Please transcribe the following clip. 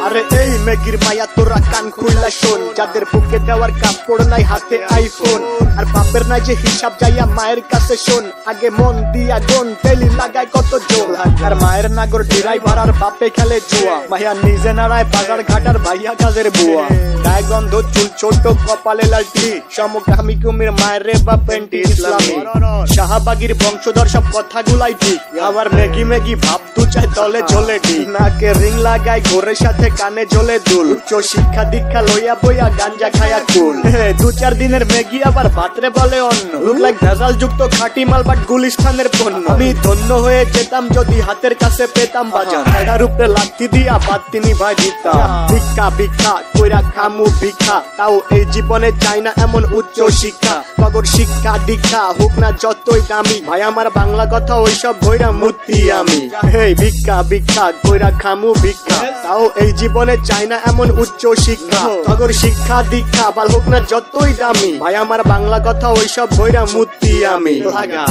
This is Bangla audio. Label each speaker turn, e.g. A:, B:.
A: আরে এই মেগির মায়া তোরা কান খুইলা শোন, যাদের বুকে দেওয়ার কাপড় নাই হাতে আইফোন, আর বাপের নাই যে হিসাব যাইয়া মায়ের কাছে শোন, আগে মন দিয়া গন তেলি লাগায় কত জোর, আর মায়ের নাগর ড্রাইভার আর বাপে খেলে জুয়া, মাইয়া নিজে নাড়ায় বাজার ঘাটার ভাইয়া কাজের বুয়া, গায়ে গন্ধ চুল ছোট কপালে লালটি, সমকামী কুমির মায়ের রে বা পেন্টি ইসলামী, শাহবাগীর বংশধর সব কথাগুলাই ঠিক, আবার মেগি মেগি ভাব তু চাই তলে ঝোলে ঠিক, নাকে রিং লাগায় ঘোরের সাথে কানে ঝোলে দুল, উচ্চ শিক্ষা দীক্ষা লইয়া বইয়া গাঞ্জা খায়া কুল, 2-4 দিনের মেগি আবার ভাতরে বলে অন্য, লুক লাইক ভেজাল যুক্ত খাঁটি মাল বাট গুলিস্তানের পণ্য, আমি ধন্য হয়ে যেতাম যদি হাতের কাছে পেতাম বাজার, এটার উপরে লাথি দিয়া বাদ তিনি ভাই দিতাম, ভিক্ষা ভিক্ষা কইরা খামু ভিক্ষা, তাও এই জীবনে চাই না এমন উচ্চ শিক্ষা, তগর শিক্ষা দীক্ষা হোক না যতই দামি, ভাই আমার বাংলা কথা ওইসব ভৈরা মূর্তি আমি, এই ভিক্ষা ভিক্ষা কইরা খামু ভিক্ষা, তাও এই জীবনে চাই না এমন উচ্চ শিক্ষা, তগর শিক্ষা দীক্ষা ভাল হোক না যতই দামি, ভাই আমার বাংলা কথা ওইসব ভৈরা মূর্তি আমি লাগা।